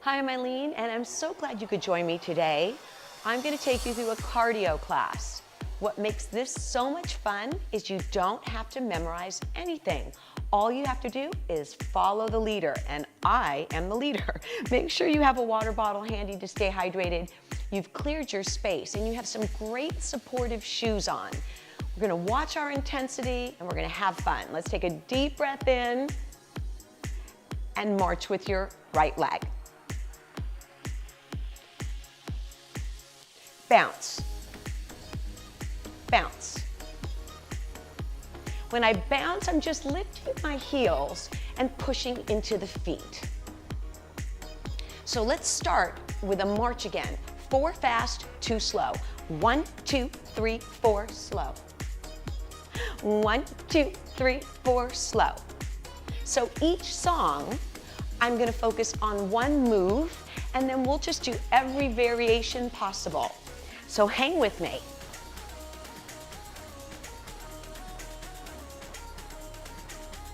Hi, I'm Aileen, and I'm so glad you could join me today. I'm going to take you through a cardio class. What makes this so much fun is you don't have to memorize anything. All you have to do is follow the leader, and I am the leader. Make sure you have a water bottle handy to stay hydrated. You've cleared your space, and you have some great supportive shoes on. We're going to watch our intensity, and we're going to have fun. Let's take a deep breath in and march with your right leg. Bounce, bounce. When I bounce, I'm just lifting my heels and pushing into the feet. So let's start with a march again. 4 fast, 2 slow. 1, 2, 3, 4, slow. 1, 2, 3, 4, slow. So each song, I'm gonna focus on one move, and then we'll just do every variation possible. So hang with me.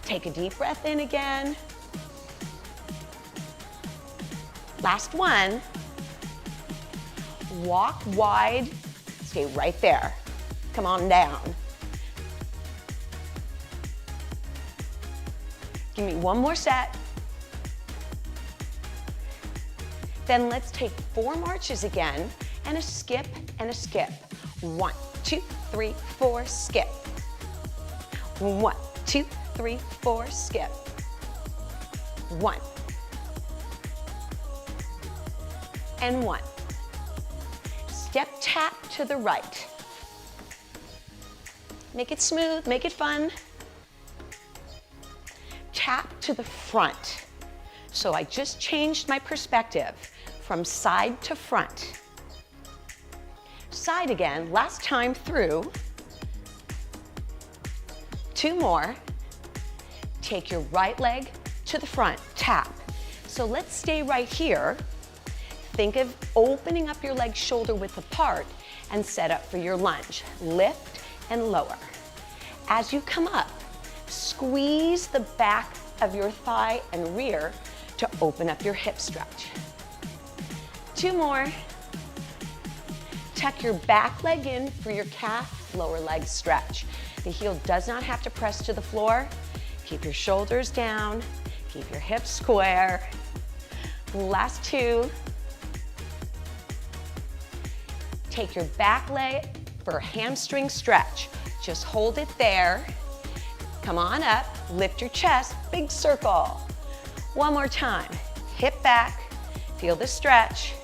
Take a deep breath in again. Last one. Walk wide, stay right there. Come on down. Give me one more set. Then let's take 4 marches again, and a skip and a skip. 1, 2, 3, 4, skip. 1, 2, 3, 4, skip. 1. And 1. Step tap to the right. Make it smooth, make it fun. Tap to the front. So I just changed my perspective from side to front. Side again, last time through. 2 more. Take your right leg to the front, tap. So let's stay right here. Think of opening up your leg shoulder width apart and set up for your lunge. Lift and lower. As you come up, squeeze the back of your thigh and rear to open up your hip stretch. 2 more. Tuck your back leg in for your calf, lower leg stretch. The heel does not have to press to the floor. Keep your shoulders down, keep your hips square. Last 2. Take your back leg for a hamstring stretch. Just hold it there. Come on up, lift your chest, big circle. One more time, hip back, feel the stretch.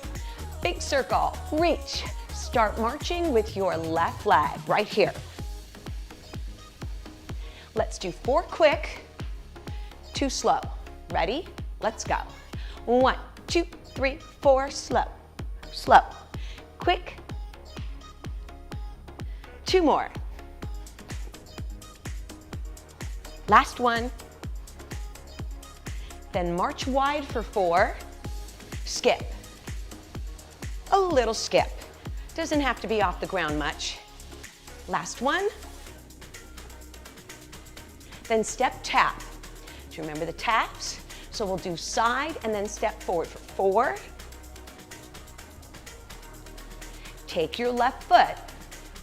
Big circle, reach. Start marching with your left leg right here. Let's do 4 quick, 2 slow. Ready? Let's go. 1, 2, 3, 4, slow, slow. Quick. 2 more. Last one. Then march wide for 4. Skip. A little skip. Doesn't have to be off the ground much. Last one. Then step tap. Do you remember the taps? So we'll do side and then step forward for 4. Take your left foot,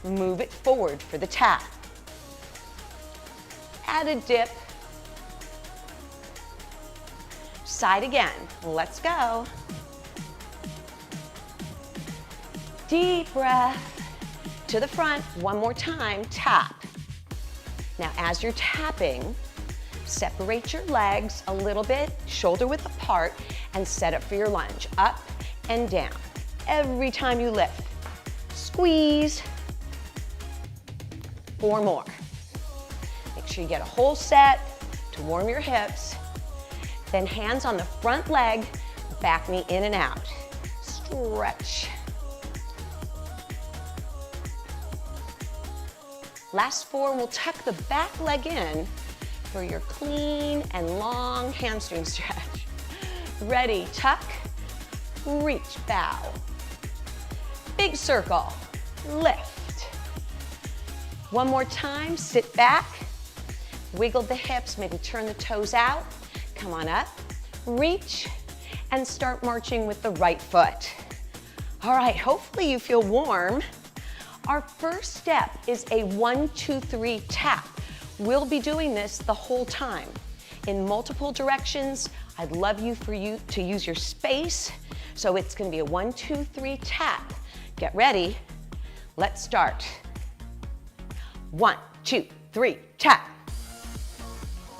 move it forward for the tap. Add a dip. Side again. Let's go. Deep breath to the front. One more time, tap. Now as you're tapping, separate your legs a little bit, shoulder width apart, and set up for your lunge. Up and down. Every time you lift, squeeze. 4 more. Make sure you get a whole set to warm your hips. Then hands on the front leg, back knee in and out. Stretch. Last 4, we'll tuck the back leg in for your clean and long hamstring stretch. Ready, tuck, reach, bow. Big circle, lift. One more time, sit back, wiggle the hips, maybe turn the toes out. Come on up, reach, and start marching with the right foot. All right, hopefully you feel warm. Our first step is a 1, 2, 3 tap. We'll be doing this the whole time in multiple directions. I'd love for you to use your space. So it's gonna be a 1, 2, 3 tap. Get ready, let's start. 1, 2, 3, tap,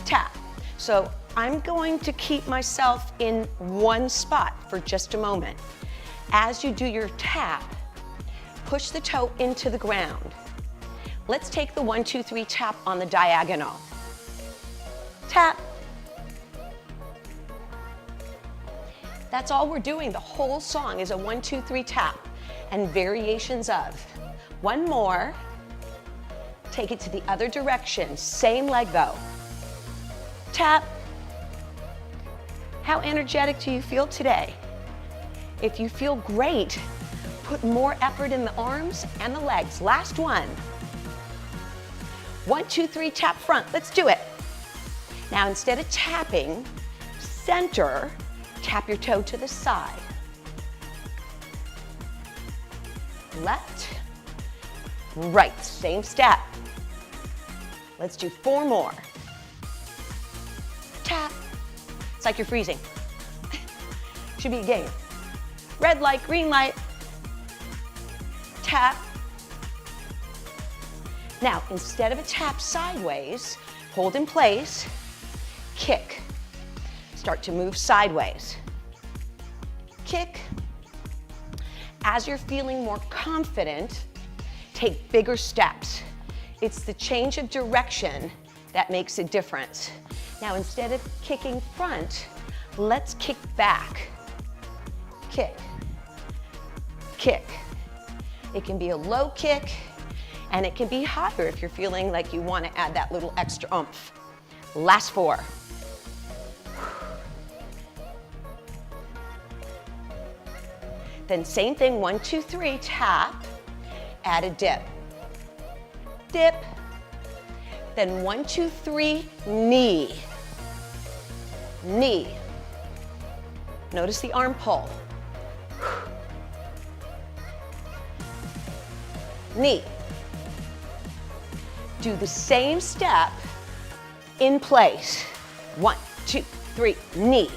tap. So I'm going to keep myself in one spot for just a moment. As you do your tap, push the toe into the ground. Let's take the 1, 2, 3 tap on the diagonal. Tap. That's all we're doing. The whole song is a 1, 2, 3 tap and variations of. One more. Take it to the other direction. Same leg though. Tap. How energetic do you feel today? If you feel great, put more effort in the arms and the legs. Last one. 1, 2, 3, tap front. Let's do it. Now instead of tapping, center, tap your toe to the side. Left, right, same step. Let's do 4 more. Tap. It's like you're freezing. Should be a game. Red light, green light. Tap. Now, instead of a tap sideways, hold in place, kick. Start to move sideways. Kick. As you're feeling more confident, take bigger steps. It's the change of direction that makes a difference. Now, instead of kicking front, let's kick back. Kick, kick. It can be a low kick, and it can be higher if you're feeling like you want to add that little extra oomph. Last 4. Then same thing, 1, 2, 3, tap, add a dip. Dip. Then 1, 2, 3, knee. Knee. Notice the arm pull. Knee. Do the same step in place. 1, 2, 3, knee.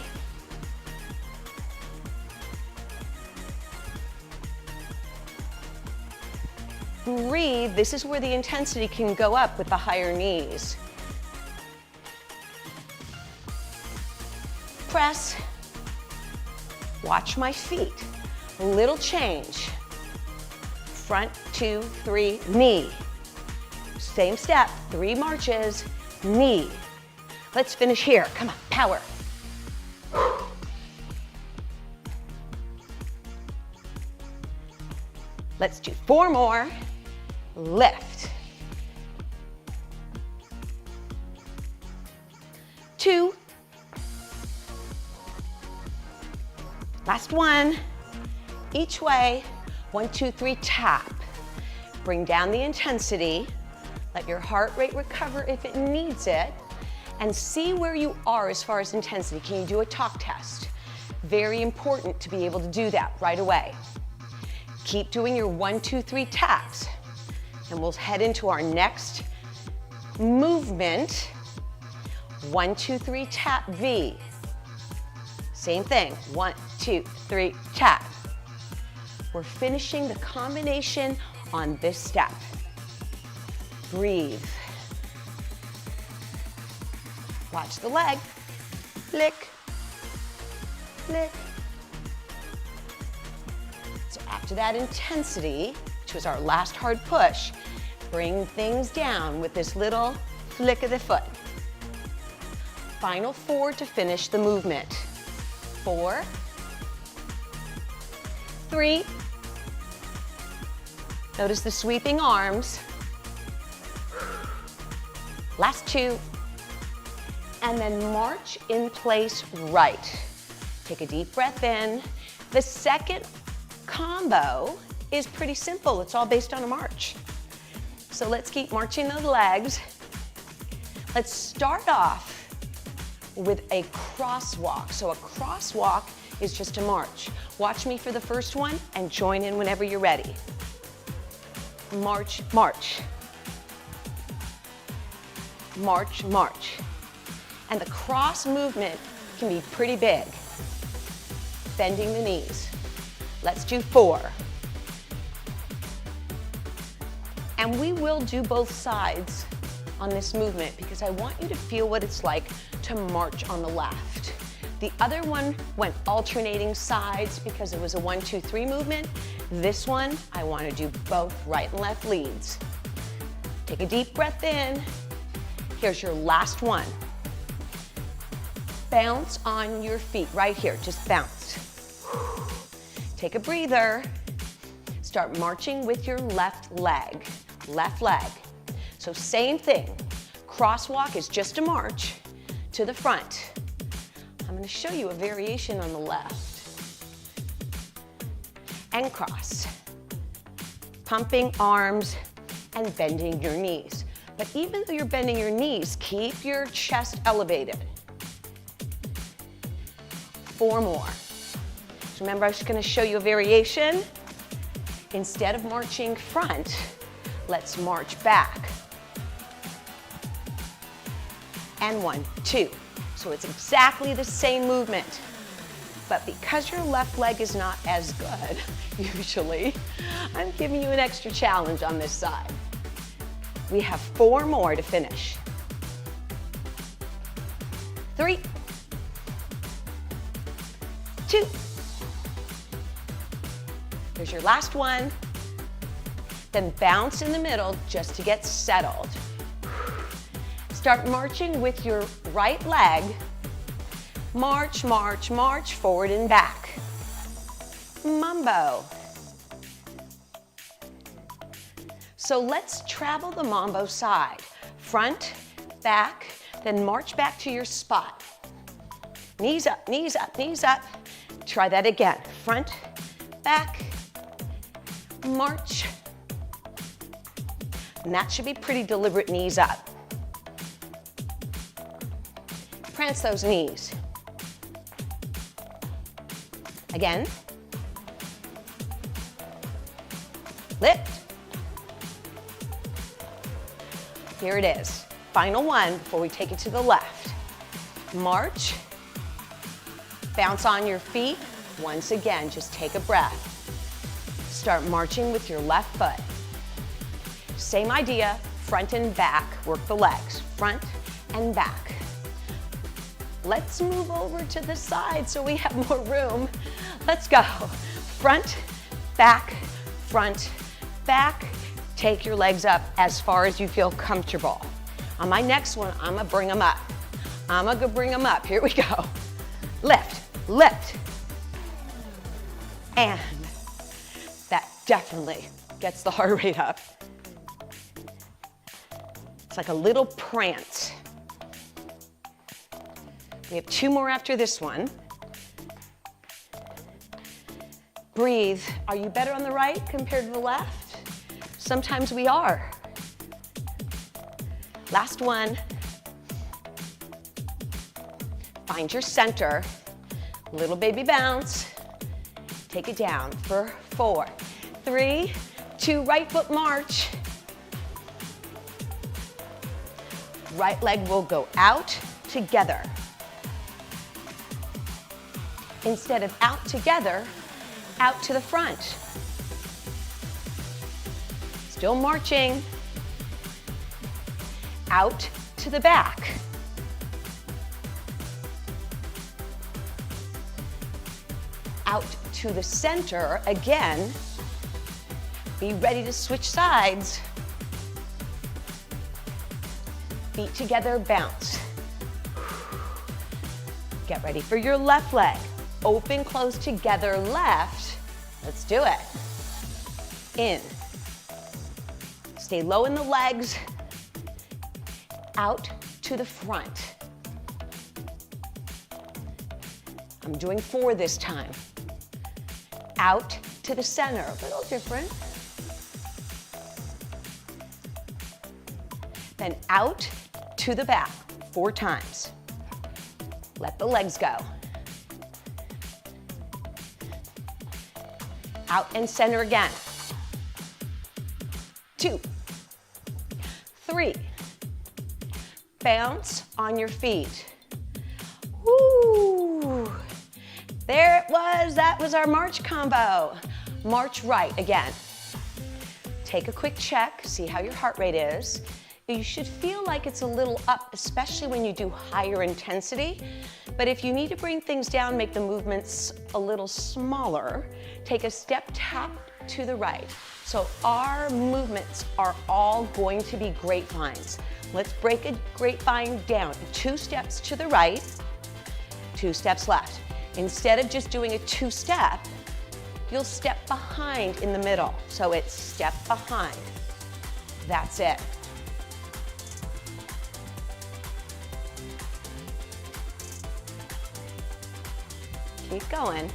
Breathe. This is where the intensity can go up with the higher knees. Press. Watch my feet. A little change. Front, 2, 3, knee. Same step, 3 marches, knee. Let's finish here. Come on, power. Let's do 4 more. Lift. 2. Last 1. Each way. 1, 2, 3, tap. Bring down the intensity. Let your heart rate recover if it needs it. And see where you are as far as intensity. Can you do a talk test? Very important to be able to do that right away. Keep doing your 1, 2, 3 taps. And we'll head into our next movement. 1, 2, 3, tap V. Same thing, 1, 2, 3, tap. We're finishing the combination on this step. Breathe. Watch the leg. Flick, flick. So after that intensity, which was our last hard push, bring things down with this little flick of the foot. Final 4 to finish the movement. 4, 3. Notice the sweeping arms. Last 2. And then march in place right. Take a deep breath in. The second combo is pretty simple. It's all based on a march. So let's keep marching the legs. Let's start off with a crosswalk. So a crosswalk is just a march. Watch me for the first one and join in whenever you're ready. March, march. March, march. And the cross movement can be pretty big. Bending the knees. Let's do 4. And we will do both sides on this movement because I want you to feel what it's like to march on the left. The other one went alternating sides because it was a 1, 2, 3 movement. This one, I want to do both right and left leads. Take a deep breath in. Here's your last one. Bounce on your feet right here, just bounce. Take a breather. Start marching with your left leg, left leg. So same thing, crosswalk is just a march to the front. I'm going to show you a variation on the left. And cross. Pumping arms and bending your knees. But even though you're bending your knees, keep your chest elevated. 4 more. So remember, I was going to show you a variation. Instead of marching front, let's march back. And 1, 2. So it's exactly the same movement. But because your left leg is not as good, usually, I'm giving you an extra challenge on this side. We have 4 more to finish. 3, 2. Here's your last one. Then bounce in the middle just to get settled. Start marching with your right leg. March, march, march, forward and back. Mambo. So let's travel the mambo side. Front, back, then march back to your spot. Knees up, knees up, knees up. Try that again. Front, back, march. And that should be pretty deliberate, knees up. Prance those knees. Again. Lift. Here it is. Final one before we take it to the left. March. Bounce on your feet. Once again, just take a breath. Start marching with your left foot. Same idea, front and back. Work the legs, front and back. Let's move over to the side so we have more room. Let's go. Front, back, front, back. Take your legs up as far as you feel comfortable. On my next one, I'm gonna bring them up. I'm gonna bring them up. Here we go. Lift, lift. And that definitely gets the heart rate up. It's like a little prance. We have 2 more after this one. Breathe. Are you better on the right compared to the left? Sometimes we are. Last one. Find your center. Little baby bounce. Take it down for 4, 3, 2, right foot march. Right leg will go out together. Instead of out together, out to the front. Still marching. Out to the back. Out to the center again. Be ready to switch sides. Feet together, bounce. Get ready for your left leg. Open, close together, left. Let's do it. In. Stay low in the legs. Out to the front. I'm doing 4 this time. Out to the center, a little different. Then out to the back, 4 times. Let the legs go. Out and center again. 2, 3. Bounce on your feet. Woo! There it was. That was our march combo. March right again. Take a quick check, see how your heart rate is. You should feel like it's a little up, especially when you do higher intensity. But if you need to bring things down, make the movements a little smaller, take a step tap to the right. So our movements are all going to be grapevines. Let's break a grapevine down. 2 steps to the right, 2 steps left. Instead of just doing a 2-step, you'll step behind in the middle. So it's step behind. That's it. Keep going.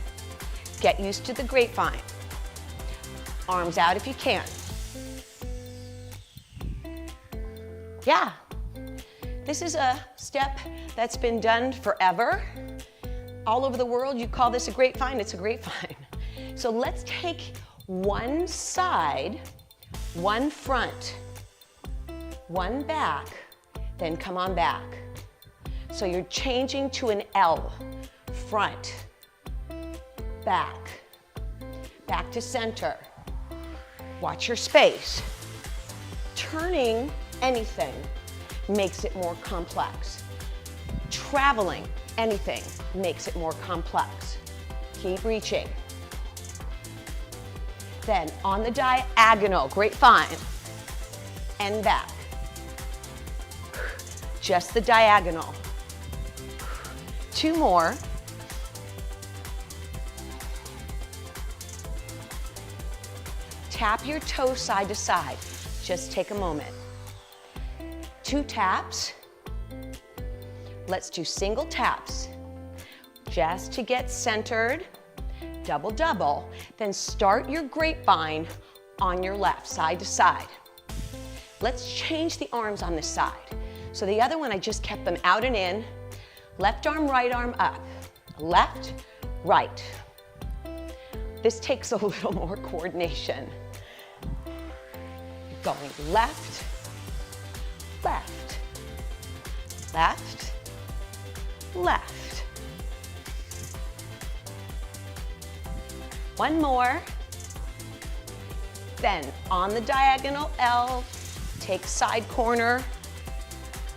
Get used to the grapevine. Arms out if you can. Yeah. This is a step that's been done forever. All over the world, you call this a grapevine, it's a grapevine. So let's take one side, one front, one back, then come on back. So you're changing to an L, front, back, back to center. Watch your space. Turning anything makes it more complex. Traveling anything makes it more complex. Keep reaching. Then on the diagonal, grapevine, and back. Just the diagonal. 2 more. Tap your toes side to side. Just take a moment. 2 taps. Let's do single taps. Just to get centered. Double, double. Then start your grapevine on your left, side to side. Let's change the arms on this side. So the other one, I just kept them out and in. Left arm, right arm up. Left, right. This takes a little more coordination. Going left, left, left, left. One more. Then on the diagonal L, take side corner,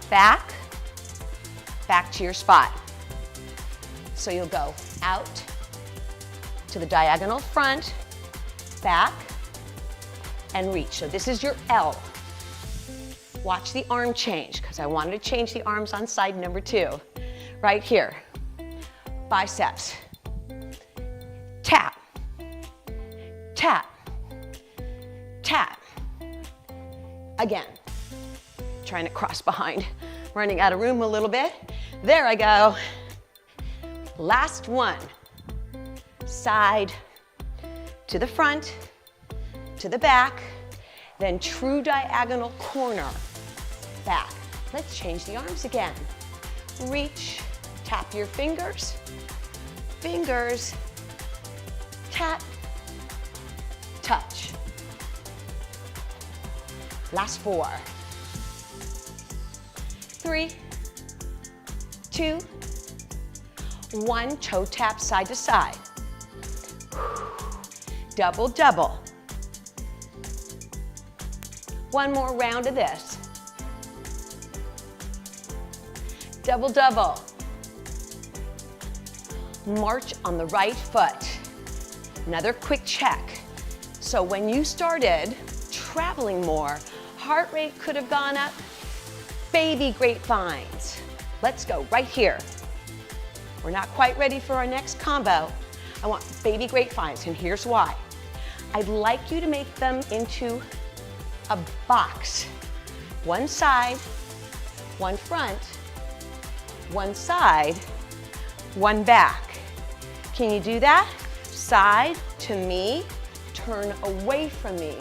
back, back to your spot. So you'll go out to the diagonal front, back, and reach. So this is your L. Watch the arm change, because I wanted to change the arms on side number 2. Right here. Biceps. Tap. Tap. Tap. Again. Trying to cross behind. Running out of room a little bit. There I go. Last one. Side to the front, to the back, then true diagonal corner, back. Let's change the arms again. Reach, tap your fingers, fingers, tap, touch. Last 4. 3, 2, 1, toe tap side to side. Double, double. One more round of this. Double, double. March on the right foot. Another quick check. So when you started traveling more, heart rate could have gone up. Baby grapevines. Let's go right here. We're not quite ready for our next combo. I want baby grapevines, and here's why. I'd like you to make them into a box. One side, one front, one side, one back. Can you do that? Side to me, turn away from me,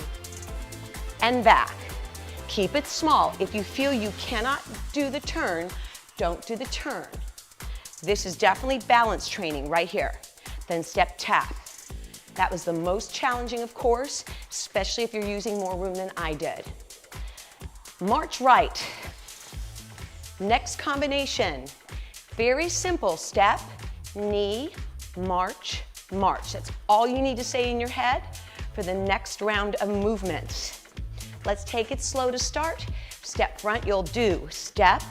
and back. Keep it small. If you feel you cannot do the turn, don't do the turn. This is definitely balance training right here. Then step tap. That was the most challenging, of course, especially if you're using more room than I did. March right. Next combination. Very simple. Step, knee, march, march. That's all you need to say in your head for the next round of movements. Let's take it slow to start. Step front, you'll do step,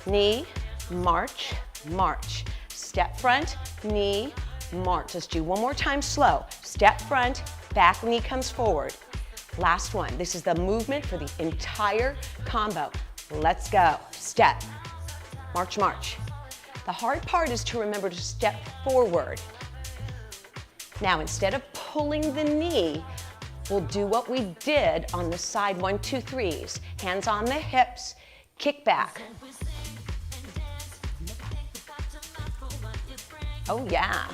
knee, march, march. Step front, knee, march. Let's do one more time slow. Step front, back knee comes forward. Last one. This is the movement for the entire combo. Let's go. Step, march, march. The hard part is to remember to step forward. Now, instead of pulling the knee, we'll do what we did on the side 1, 2, 3s. Hands on the hips, kick back. Oh yeah.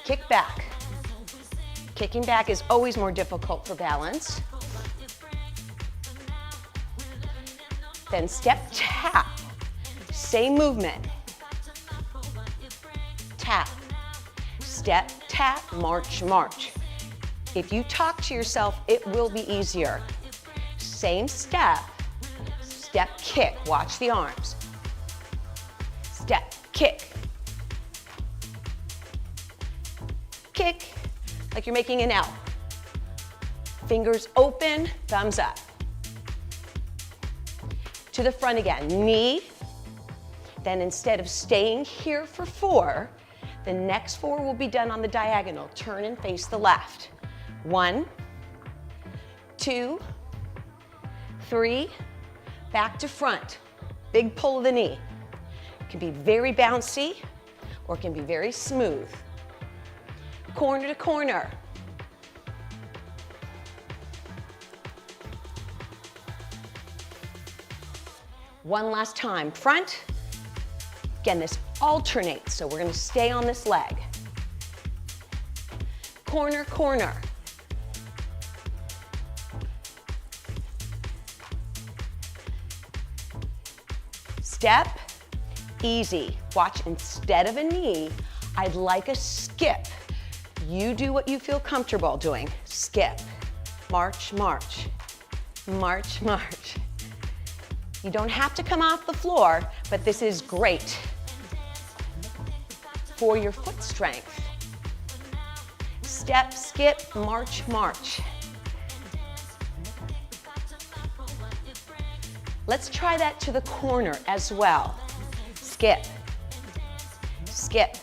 Kick back. Kicking back is always more difficult for balance. Then step tap. Same movement. Tap. Step, tap, march, march. If you talk to yourself, it will be easier. Same step. Step, kick. Watch the arms. Step, kick. Kick, like you're making an L. Fingers open, thumbs up. To the front again, knee. Then instead of staying here for 4, the next 4 will be done on the diagonal. Turn and face the left. 1, 2, 3, back to front. Big pull of the knee. It can be very bouncy or it can be very smooth. Corner to corner. One last time. Front. Again, this alternates, so we're going to stay on this leg. Corner, corner. Step, easy. Watch, instead of a knee, I'd like a skip. You do what you feel comfortable doing. Skip, march, march, march, march. You don't have to come off the floor, but this is great for your foot strength. Step, skip, march, march. Let's try that to the corner as well. Skip, skip.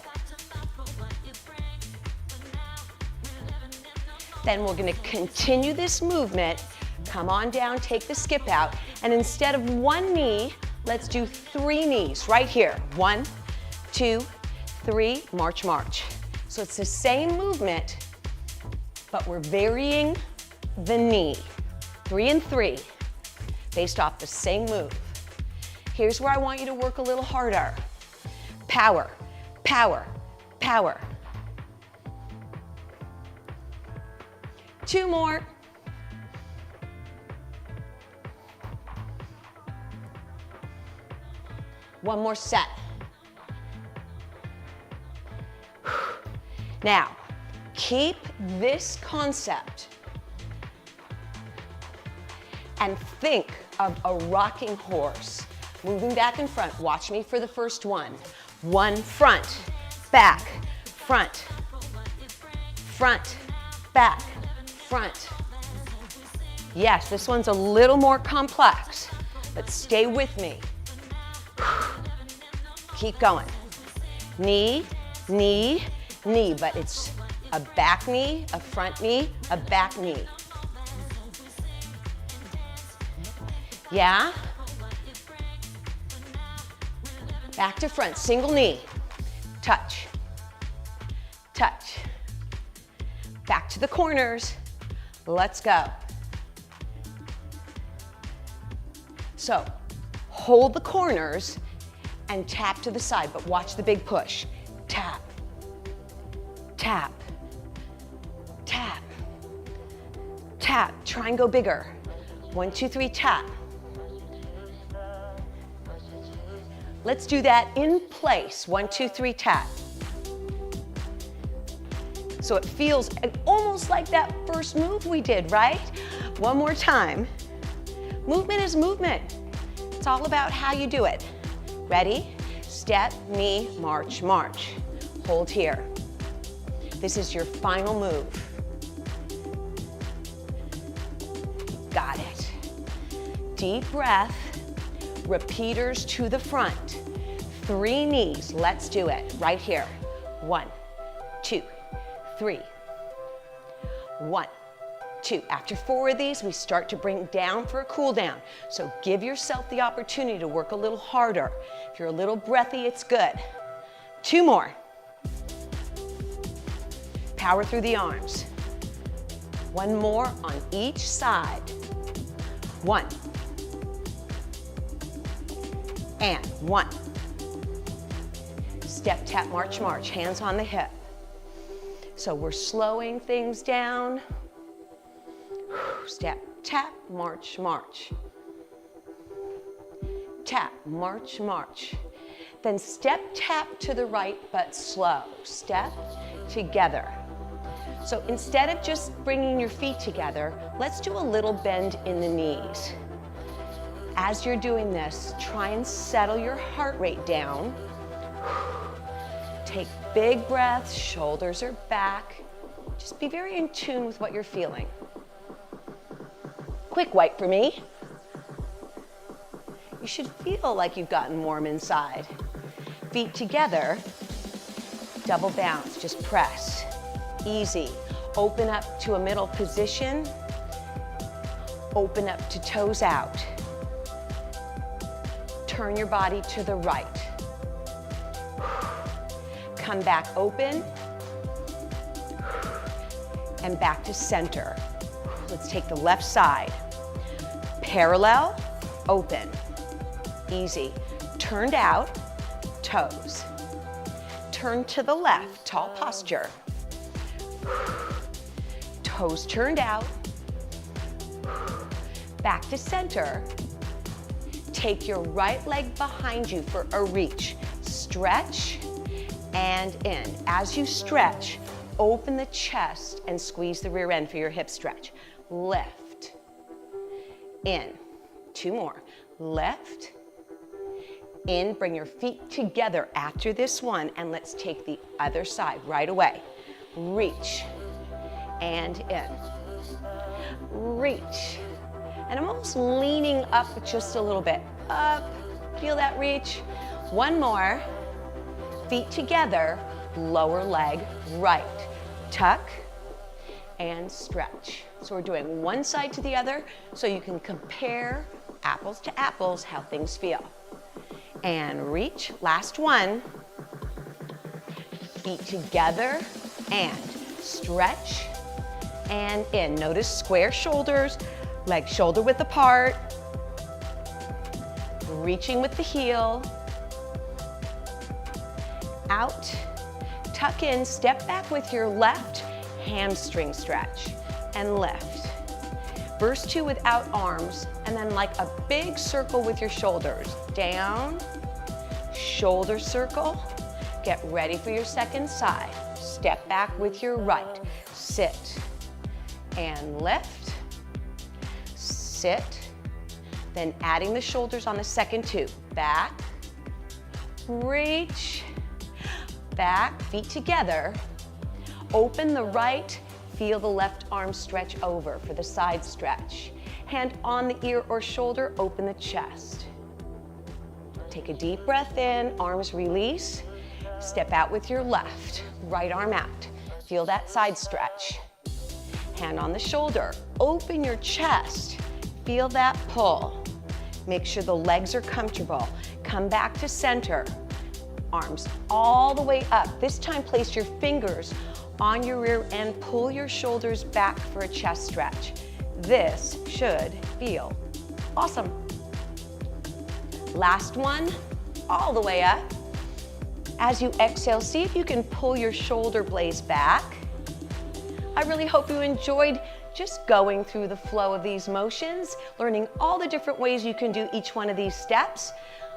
Then we're going to continue this movement. Come on down, take the skip out, and instead of 1 knee, let's do 3 knees right here. 1, 2, 3, march, march. So it's the same movement, but we're varying the knee. 3 and 3, based off the same move. Here's where I want you to work a little harder. Power, power, power. 2 more. One more set. Now, keep this concept and think of a rocking horse. Moving back and front. Watch me for the first one. 1, front, back, front, front, back, front. Yes, this one's a little more complex, but stay with me. Keep going. Knee, knee, knee, but it's a back knee, a front knee, a back knee. Yeah? Back to front, single knee. Touch, touch. Back to the corners. Let's go. So, hold the corners and tap to the side, but watch the big push. Tap, tap, tap, tap. Try and go bigger. 1, 2, 3, tap. Let's do that in place. 1, 2, 3, tap. So it feels almost like that first move we did, right? One more time. Movement is movement. It's all about how you do it. Ready? Step, knee, march, march. Hold here. This is your final move. Got it. Deep breath. Repeaters to the front. 3 knees. Let's do it. Right here. 1, 2, 3. 1, 2. After 4 of these, we start to bring down for a cool down. So give yourself the opportunity to work a little harder. If you're a little breathy, it's good. 2 more. Power through the arms. 1 more on each side. 1. And 1. Step, tap, march, march. Hands on the hip. So we're slowing things down. Step, tap, march, march. Tap, march, march. Then step, tap to the right, but slow. Step, together. So instead of just bringing your feet together, let's do a little bend in the knees. As you're doing this, try and settle your heart rate down. Take big breaths, shoulders are back. Just be very in tune with what you're feeling. Quick wipe for me. You should feel like you've gotten warm inside. Feet together, double bounce, just press. Easy. Open up to a middle position. Open up to toes out. Turn your body to the right. Come back open, and back to center. Let's take the left side. Parallel, open, easy. Turned out, toes. Turn to the left, tall posture. Toes turned out. Back to center. Take your right leg behind you for a reach. Stretch and in. As you stretch, open the chest and squeeze the rear end for your hip stretch. Lift, in. 2 more. Lift, in. Bring your feet together after this one, and let's take the other side right away. Reach, and in. Reach. And I'm almost leaning up just a little bit. Up, feel that reach. 1 more. Feet together, lower leg right. Tuck and stretch. So we're doing one side to the other so you can compare apples to apples how things feel. And reach, last one. Feet together and stretch and in. Notice square shoulders, legs shoulder width apart. Reaching with the heel. Out, tuck in, step back with your left hamstring stretch and lift. Verse 2 without arms, and then like a big circle with your shoulders. Down, shoulder circle. Get ready for your second side. Step back with your right. Sit and lift. Sit. Then adding the shoulders on the second 2. Back, reach, back, feet together. Open the right, feel the left arm stretch over for the side stretch. Hand on the ear or shoulder, open the chest. Take a deep breath in, arms release. Step out with your left, right arm out. Feel that side stretch. Hand on the shoulder, open your chest. Feel that pull. Make sure the legs are comfortable. Come back to center. Arms all the way up. This time place your fingers on your rear end. Pull your shoulders back for a chest stretch. This should feel awesome. Last one, all the way up. As you exhale, see if you can pull your shoulder blades back. I really hope you enjoyed just going through the flow of these motions, learning all the different ways you can do each one of these steps.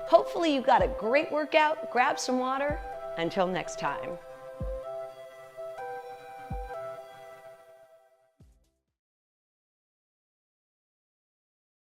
Hopefully you got a great workout. Grab some water. Until next time.